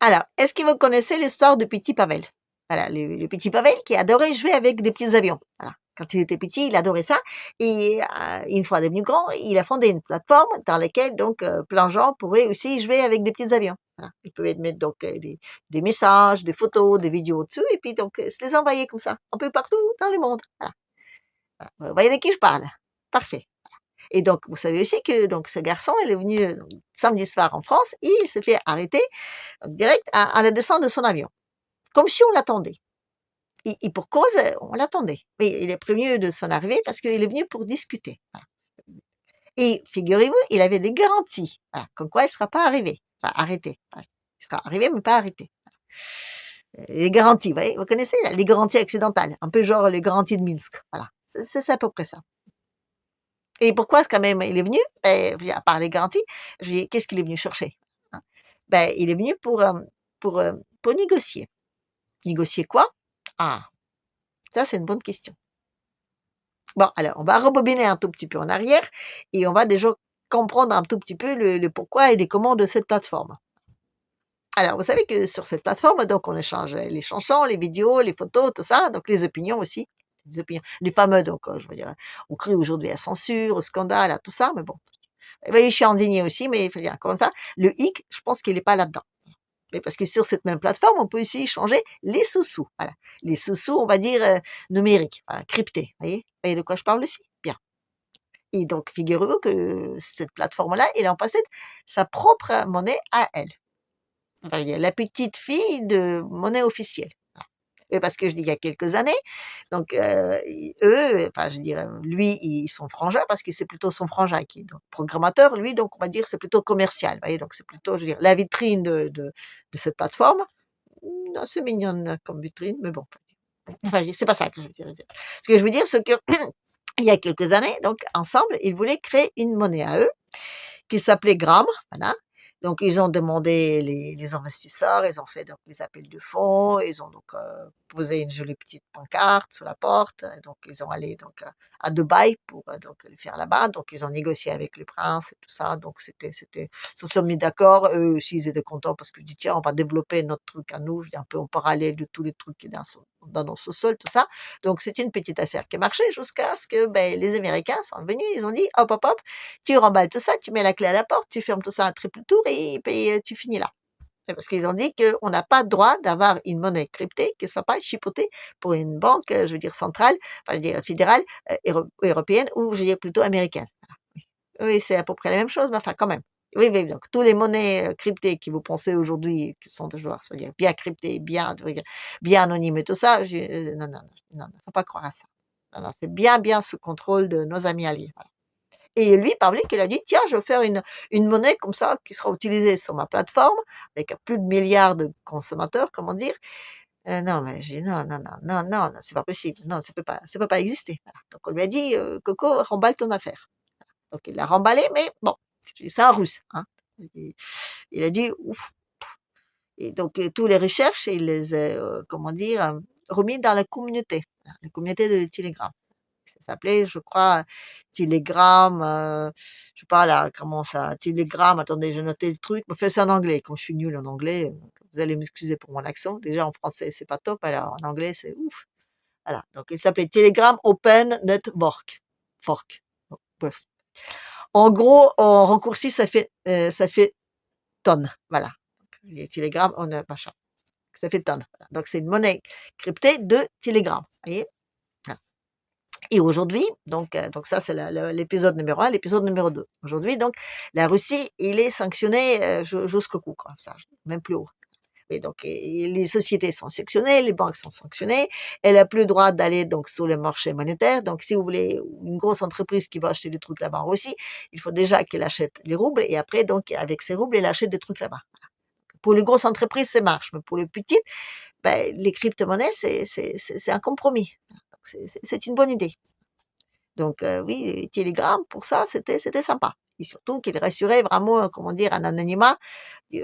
Alors, est-ce que vous connaissez l'histoire de Petit Pavel? Voilà, le petit Pavel qui adorait jouer avec des petits avions. Voilà. Quand il était petit, il adorait ça. Et une fois devenu grand, il a fondé une plateforme dans laquelle donc plein de gens pouvaient aussi jouer avec des petits avions. Voilà. Ils pouvaient mettre donc des messages, des photos, des vidéos dessus, et puis donc se les envoyer comme ça, un peu partout dans le monde. Voilà. Voilà. Vous voyez de qui je parle? Parfait. Et donc, vous savez aussi que donc ce garçon, il est venu samedi soir en France et il s'est fait arrêter direct à la descente de son avion, comme si on l'attendait. Et pour cause, on l'attendait. Mais il est prévenu de son arrivée parce qu'il est venu pour discuter. Voilà. Et figurez-vous, il avait des garanties, voilà, comme quoi il ne sera pas arrivé, enfin arrêté. Voilà. Il sera arrivé, mais pas arrêté. Les garanties, vous voyez, vous connaissez les garanties accidentales, un peu genre les garanties de Minsk. Voilà, c'est à peu près ça. Et pourquoi quand même il est venu? À part les garanties, je dis, qu'est-ce qu'il est venu chercher? Hein? Il est venu pour négocier. Négocier quoi? Ah, ça c'est une bonne question. Bon, alors on va rebobiner un tout petit peu en arrière et on va déjà comprendre un tout petit peu le pourquoi et les comment de cette plateforme. Alors, vous savez que sur cette plateforme, donc on échange les chansons, les vidéos, les photos, tout ça, donc les opinions aussi. Les opinions, les fameux, donc je veux dire, on crie aujourd'hui à censure, au scandale, à tout ça, mais bon. Oui, je suis indignée aussi, mais il faut dire, encore une fois, le hic, je pense qu'il n'est pas là-dedans. Mais parce que sur cette même plateforme, on peut aussi échanger les sous-sous. Voilà. Les sous-sous, on va dire, numériques, voilà, cryptés. Vous voyez de quoi je parle aussi? Bien. Et donc, figurez-vous que cette plateforme-là, elle a en possède sa propre monnaie à elle. Enfin, je veux dire, la petite fille de monnaie officielle. Voilà. Et parce que je dis il y a quelques années, donc eux, enfin je veux dire, lui, ils sont frangins parce que c'est plutôt son frangin qui est donc programmateur, lui, donc on va dire c'est plutôt commercial. Vous voyez, donc c'est plutôt, je veux dire, la vitrine de cette plateforme. C'est mignonne comme vitrine, mais bon. Enfin, c'est pas ça que je veux dire. Ce que je veux dire, c'est que il y a quelques années, donc ensemble, ils voulaient créer une monnaie à eux qui s'appelait Gram, voilà. Donc ils ont demandé les investisseurs, ils ont fait donc les appels de fonds, ils ont donc posé une jolie petite pancarte sur la porte, donc ils ont allé donc à Dubaï pour donc le faire là-bas, donc ils ont négocié avec le prince et tout ça, donc ils se sont mis d'accord, eux aussi ils étaient contents parce que je dis tiens on va développer notre truc à nous, je dis un peu en parallèle de tous les trucs qui sont dans nos sous-sols, tout ça, donc c'est une petite affaire qui a marché jusqu'à ce que les Américains sont venus, ils ont dit hop hop hop, tu remballes tout ça, tu mets la clé à la porte, tu fermes tout ça à triple tour et puis tu finis là. C'est parce qu'ils ont dit qu'on n'a pas le droit d'avoir une monnaie cryptée qui ne soit pas chipotée pour une banque, je veux dire centrale, enfin je veux dire fédérale, européenne ou je veux dire plutôt américaine. Voilà. Oui, c'est à peu près la même chose, mais enfin quand même. Oui, oui, donc tous les monnaies cryptées que vous pensez aujourd'hui, qui sont toujours, c'est-à-dire bien cryptées, bien anonymes et tout ça, non, non, non, non, faut pas croire à ça. Non, non, c'est bien, bien sous contrôle de nos amis alliés. Voilà. Et lui, Pavlik, il a dit: «Tiens, je vais faire une monnaie comme ça qui sera utilisée sur ma plateforme avec plus de milliards de consommateurs», comment dire. Non, mais j'ai dit: «Non, non, non, non, non, non, c'est pas possible. Non, ça peut pas exister». Voilà. Donc on lui a dit: «Coco, remballe ton affaire». Donc il l'a remballé, mais bon, c'est un Russe, hein. Il a dit: «Ouf». Et donc tous les recherches, il les a, comment dire, remis dans la communauté de Telegram. Ça s'appelait, je crois, Telegram, je sais pas là, comment ça, Telegram, attendez, j'ai noté le truc, mais enfin, c'est en anglais, comme je suis nulle en anglais, vous allez m'excuser pour mon accent. Déjà en français, c'est pas top, alors en anglais, c'est ouf. Voilà, donc il s'appelait Telegram Open Network. Fork. Bon, bref. En gros, en raccourci, ça fait tonne, voilà. Les Telegram, on a machin, ça fait tonne. Voilà. Donc c'est une monnaie cryptée de Telegram, vous voyez? Voilà. Et aujourd'hui, donc ça c'est l'épisode numéro 1, l'épisode numéro 2. Aujourd'hui donc, la Russie, il est sanctionné, jusqu'au cou quoi, ça, même plus haut. Et donc les sociétés sont sanctionnées, les banques sont sanctionnées, elle a plus le droit d'aller donc sur le marché monétaire. Donc si vous voulez une grosse entreprise qui va acheter des trucs là-bas en Russie, il faut déjà qu'elle achète les roubles et après donc avec ces roubles, elle achète des trucs là-bas. Pour les grosses entreprises, ça marche, mais pour les petites, les crypto-monnaies, c'est un compromis. Donc c'est une bonne idée. Donc oui, Telegram pour ça, c'était sympa et surtout qu'il rassurait vraiment, comment dire, un anonymat,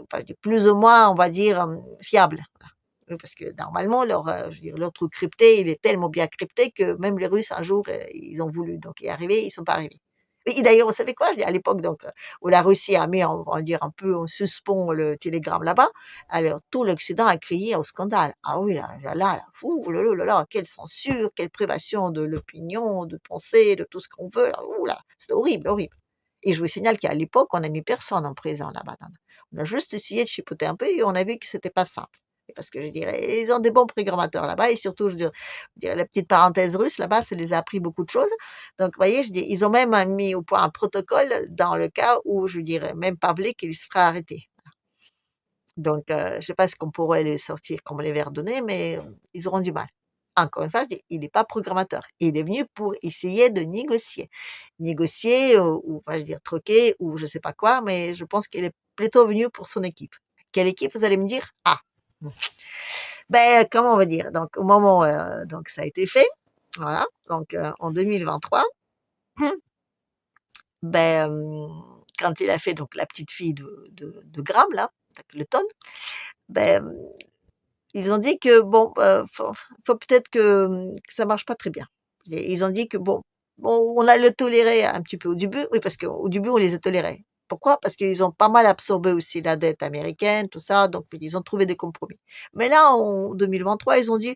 enfin plus ou moins, on va dire, fiable. Voilà. Oui, parce que normalement je veux dire leur truc crypté, il est tellement bien crypté que même les Russes un jour, ils ont voulu donc y arriver, ils sont pas arrivés. Et d'ailleurs, vous savez quoi? Je dis à l'époque donc, où la Russie a mis on va dire un peu en suspens le télégramme là-bas, alors tout l'Occident a crié au scandale. Ah oui, là, fou, oh là là, quelle censure, quelle privation de l'opinion, de pensée, de tout ce qu'on veut là, ouh là, c'était horrible, horrible. Et je vous signale qu'à l'époque, on n'a mis personne en prison là-bas, non, non. On a juste essayé de chipoter un peu et on a vu que c'était pas simple. Parce que je dirais, ils ont des bons programmateurs là-bas et surtout, je dirais la petite parenthèse russe là-bas, ça les a appris beaucoup de choses. Donc, vous voyez, je dis, ils ont même mis au point un protocole dans le cas où, je dirais, même Pavlik, il se ferait arrêter. Donc, je ne sais pas ce qu'on pourrait les sortir comme les verres donnés, mais ils auront du mal. Encore une fois, je dis, il n'est pas programmateur. Il est venu pour essayer de négocier. Négocier ou on va dire troquer ou je ne sais pas quoi, mais je pense qu'il est plutôt venu pour son équipe. Quelle équipe, vous allez me dire? Ah! Ben, comment on va dire? Donc, au moment, donc ça a été fait, voilà, donc en 2023, ben, quand il a fait donc la petite fille de Graham là, donc le Ton, ben, ils ont dit que bon, faut peut-être que ça marche pas très bien. Et ils ont dit que bon, on a le toléré un petit peu au début, oui, parce qu'au début, on les a tolérés. Pourquoi? Parce qu'ils ont pas mal absorbé aussi la dette américaine, tout ça, donc ils ont trouvé des compromis. Mais là, en 2023, ils ont dit: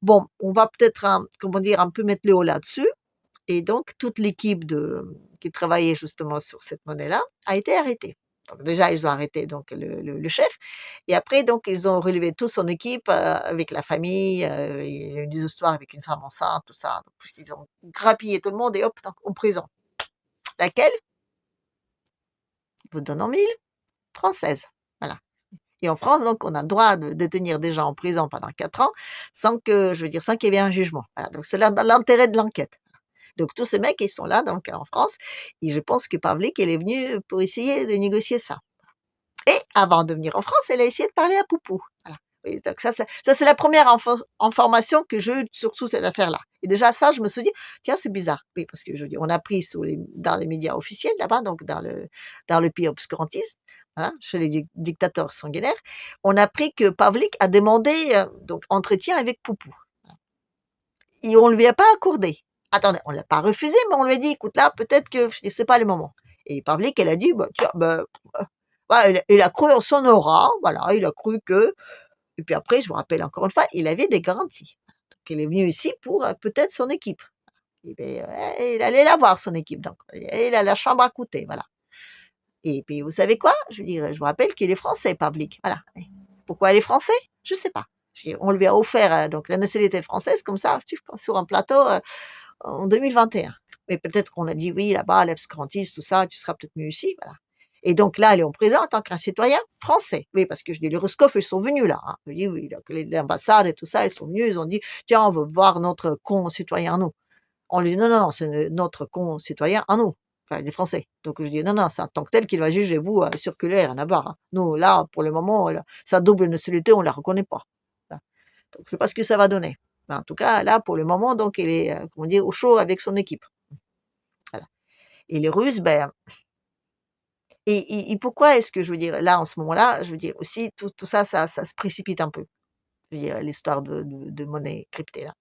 «Bon, on va peut-être comment dire? Un peu mettre le haut là-dessus» et donc toute l'équipe qui travaillait justement sur cette monnaie-là a été arrêtée. Donc déjà, ils ont arrêté donc le chef et après donc ils ont relevé toute son équipe, avec la famille, il y a eu des histoires avec une femme enceinte, tout ça. Donc ils ont grappillé tout le monde et hop, donc en prison. Laquelle? Je vous donne en mille, française. Voilà. Et en France, donc, on a le droit de détenir des gens en prison pendant 4 ans sans que, je veux dire, sans qu'il y ait un jugement. Voilà, donc c'est l'intérêt de l'enquête. Donc tous ces mecs, ils sont là donc en France et je pense que Pavlik, elle est venue pour essayer de négocier ça. Et avant de venir en France, elle a essayé de parler à Poupou. Voilà. Oui, donc ça c'est la première information que j'ai eue sur toute cette affaire-là. Et déjà ça, je me suis dit: «Tiens, c'est bizarre». Oui, parce que je veux dire, on a appris dans les médias officiels là-bas, donc dans le pays obscurantisme, hein, chez les dictateurs sanguinaires, on a appris que Pavlik a demandé, donc entretien avec Poupou. Et on ne lui a pas accordé. Attendez, on l'a pas refusé, mais on lui a dit: «Écoute, là, peut-être que c'est pas le moment». Et Pavlik, elle a dit: «Bah, tiens, bah, bah, il a cru en son aura, voilà, il a cru que» et puis après, je vous rappelle encore une fois, il avait des garanties. Donc il est venu ici pour, peut-être son équipe. Et beh, il allait la voir son équipe donc et il a la chambre à coucher, voilà. Et puis vous savez quoi? Je veux dire, je vous rappelle qu'il est français, Pavlik, voilà. Et pourquoi il est français? Je sais pas. Je veux dire, on lui a offert, donc la nationalité française comme ça, sur un plateau, en 2021. Mais peut-être qu'on a dit: «Oui, là-bas, l'obscurantisme, tout ça, tu seras peut-être mieux ici», voilà. Et donc là, elle est en prison en tant qu'un citoyen français. Oui, parce que je dis les Roscoff, ils sont venus là, hein. Je dis oui, donc l'ambassade et tout ça, ils sont venus, ils ont dit: «Tiens, on veut voir notre concitoyen à nous». On lui dit: «Non, non, non, c'est notre concitoyen à nous». Enfin, les Français. Donc je dis: «Non, non, c'est en tant que tel qu'il va juger, vous, circulez, rien à voir, hein. Nous, là, pour le moment, sa double nationalité, on la reconnaît pas». Voilà. Donc je sais pas ce que ça va donner. Mais en tout cas, là, pour le moment, donc il est, comment dire, au chaud avec son équipe. Voilà. Et les Russes, ben et pourquoi est-ce que je veux dire, là, en ce moment-là, je veux dire aussi tout ça, ça se précipite un peu. Je veux dire l'histoire de monnaie cryptée là.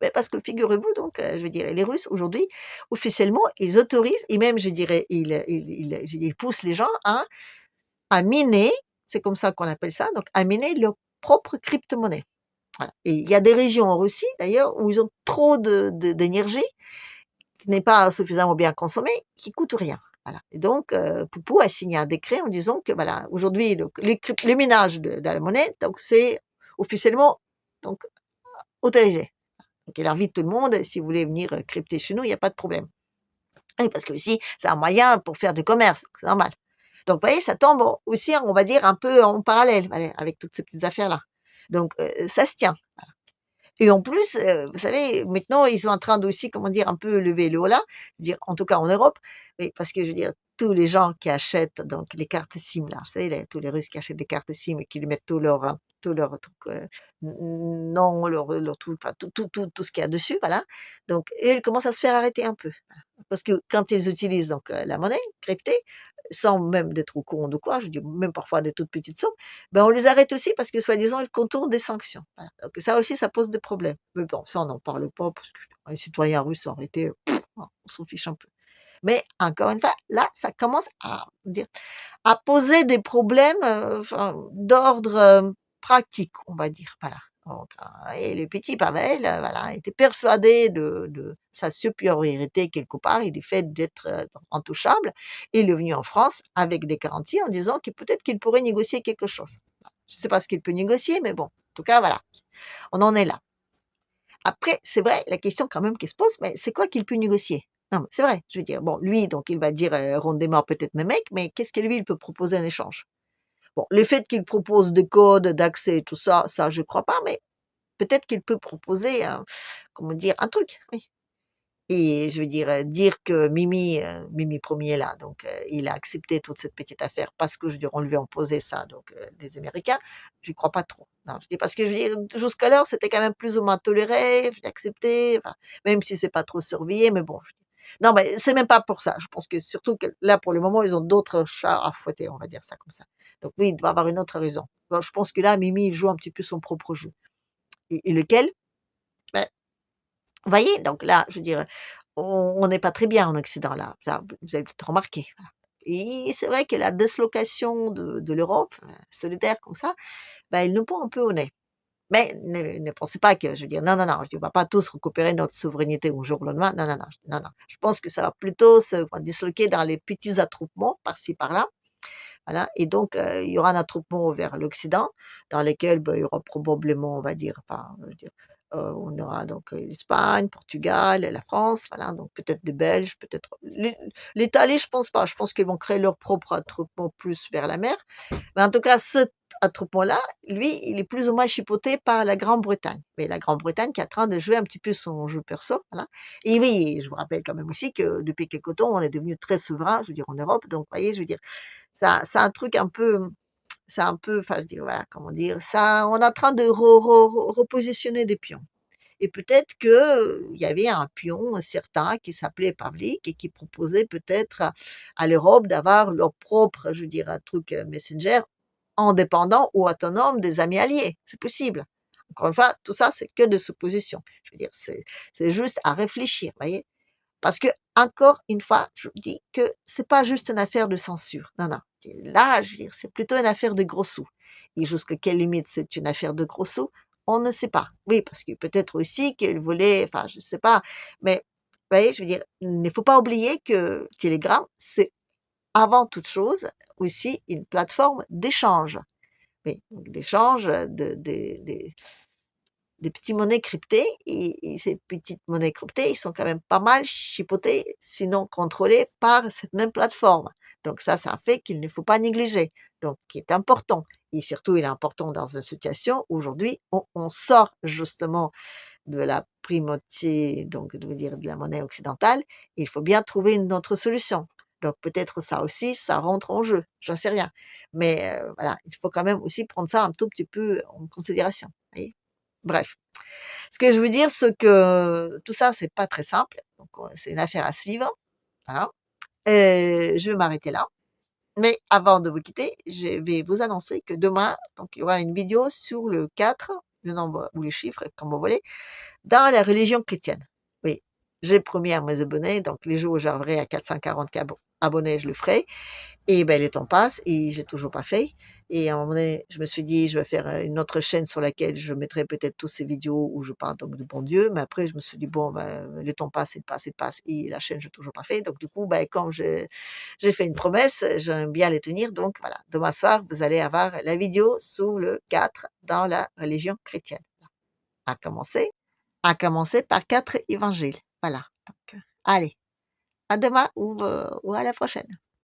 Beh, parce que figurez-vous donc, je veux dire les Russes aujourd'hui, officiellement, ils autorisent et même je dirais ils poussent les gens à miner, c'est comme ça qu'on appelle ça, donc à miner leur propre crypto-monnaie. Voilà. Et il y a des régions en Russie d'ailleurs où ils ont trop d'énergie qui n'est pas suffisamment bien consommée, qui coûte rien. Voilà. Et donc, Poupou a signé un décret en disant que voilà, aujourd'hui, donc le minage de la monnaie, donc c'est officiellement donc autorisé. Donc il invite tout le monde, si vous voulez venir crypter chez nous, il y a pas de problème. Oui, parce que aussi, c'est un moyen pour faire du commerce, c'est normal. Donc vous voyez, ça tombe aussi, on va dire, un peu en parallèle, allez, avec toutes ces petites affaires-là. Donc ça se tient. Et en plus, vous savez, maintenant, ils sont en train d'aussi, comment dire, un peu lever le holà, je veux dire, en tout cas en Europe, mais parce que je veux dire, tous les gens qui achètent donc les cartes SIM là, vous savez, tous les Russes qui achètent des cartes SIM et qui lui mettent tout leur truc, nom, leur truc, enfin tout ce qu'il y a dessus, voilà. Donc eux, ils commencent à se faire arrêter un peu, voilà. Parce que quand ils utilisent donc, la monnaie cryptée, sans même d'être au courant de quoi, je veux dire, même parfois des toutes petites sommes, ben, on les arrête aussi parce que soi-disant, ils contournent des sanctions. Voilà. Donc ça aussi, ça pose des problèmes. Mais bon, ça, on n'en parle pas parce que les citoyens russes sont arrêtés, on s'en fiche un peu. Mais encore une fois, là, ça commence à poser des problèmes, enfin, d'ordre, pratique, on va dire, voilà. Donc, et le petit Pavel, voilà, était persuadé de sa supériorité quelque part et du fait d'être, intouchable. Il est venu en France avec des garanties en disant que peut-être qu'il pourrait négocier quelque chose. Je ne sais pas ce qu'il peut négocier, mais bon, en tout cas, voilà, on en est là. Après, c'est vrai, la question quand même qui se pose, mais c'est quoi qu'il peut négocier? Non, mais c'est vrai, je veux dire, bon, lui, donc il va dire, «Rendez-moi peut-être mes mecs», mais qu'est-ce que lui, il peut proposer en échange? Bon, le fait qu'il propose des codes d'accès et tout ça, ça je crois pas, mais peut-être qu'il peut proposer un comment dire? Un truc, oui. Et je veux dire que Mimi 1er là, donc il a accepté toute cette petite affaire parce que je veux dire, on lui a imposé ça, donc les Américains, j'y crois pas trop. Non, je dis parce que je veux dire, jusqu'alors, c'était quand même plus ou moins toléré, accepté, enfin, même si c'est pas trop surveillé, mais bon, je dis non, mais c'est même pas pour ça. Je pense que surtout que là, pour le moment, ils ont d'autres chats à fouetter, on va dire ça comme ça. Donc oui, il doit avoir une autre raison. Bon, je pense que là, Mimi, il joue un petit peu son propre jeu et lequel? Bah, vous voyez? Donc là, je veux dire, on n'est pas très bien en Occident là, ça vous avez peut-être remarqué, voilà. Et c'est vrai que la dislocation de l'Europe, solidaire comme ça, bah, ils nous pond un peu au nez. Mais ne pensez pas que je veux dire non, non, non, je dis on va pas tous récupérer notre souveraineté au jour au lendemain. Non, non, non, non, non. Je pense que ça va plutôt se disloquer dans les petits attroupements par-ci par-là. Voilà et donc il y aura un attroupement vers l'Occident dans lesquels, bah, il y aura probablement, on va dire, enfin, je veux dire, on aura donc, l'Espagne, Portugal, la France, voilà, donc peut-être des Belges, peut-être l'Italie, je pense pas. Je pense qu'ils vont créer leur propre attroupement plus vers la mer. Mais en tout cas, cet attroupement-là, lui, il est plus ou moins chipoté par la Grande-Bretagne. Mais la Grande-Bretagne qui est en train de jouer un petit peu son jeu perso, voilà. Et oui, je vous rappelle quand même aussi que depuis quelque temps, on est devenu très souverain, je veux dire en Europe, donc vous voyez, je veux dire, ça c'est un truc un peu c'est un peu, enfin, je veux dire, voilà, comment dire? Ça on est en train de repositionner des pions et peut-être que, il y avait un pion certain qui s'appelait Pavlik et qui proposait peut-être à l'Europe d'avoir leur propre, je veux dire, un truc, messenger indépendant ou autonome des amis alliés. C'est possible. Encore une fois, tout ça, c'est que des suppositions. Je veux dire, c'est juste à réfléchir, vous voyez? Parce que encore une fois, je vous dis que c'est pas juste une affaire de censure. Non, non. Là, je veux dire, c'est plutôt une affaire de gros sous. Et jusqu'à quelle limite c'est une affaire de gros sous? On ne sait pas. Oui, parce que peut-être aussi qu'elle voulait, enfin, je ne sais pas. Mais, vous voyez, je veux dire, il ne faut pas oublier que Telegram, c'est avant toute chose aussi une plateforme d'échange. Oui, donc d'échange des petites monnaies cryptées et ces petites monnaies cryptées, ils sont quand même pas mal chipotés, sinon contrôlés par cette même plateforme. Donc ça, c'est un fait qu'il ne faut pas négliger, donc qui est important et surtout il est important dans une situation où aujourd'hui on sort justement de la primauté, donc de dire de la monnaie occidentale, il faut bien trouver une autre solution. Donc peut-être ça aussi, ça rentre en jeu, j'en sais rien. Mais voilà, il faut quand même aussi prendre ça un tout petit peu en considération, vous voyez? Bref. Ce que je veux dire, c'est que tout ça, c'est pas très simple, donc c'est une affaire à suivre, voilà. Je vais m'arrêter là, mais avant de vous quitter, je vais vous annoncer que demain, donc il y aura une vidéo sur le 4, le nombre ou les chiffres, comme vous voulez, dans la religion chrétienne. Oui, j'ai promis à mes abonnés, donc les jours où j'arriverai à 440 abonnés, je le ferai. Et ben, le temps passe et j'ai toujours pas fait et à un moment donné, je me suis dit: «Je vais faire, une autre chaîne sur laquelle je mettrai peut-être tous ces vidéos où je parle donc du bon Dieu», mais après je me suis dit: «Bon, ben, le temps passe, il passe, il passe et la chaîne j'ai toujours pas fait». Donc du coup, ben, comme j'ai fait une promesse, j'aime bien les tenir donc voilà, demain soir, vous allez avoir la vidéo sur le 4 dans la religion chrétienne. À commencer par 4 évangiles. Voilà, donc allez, à demain ou à la prochaine.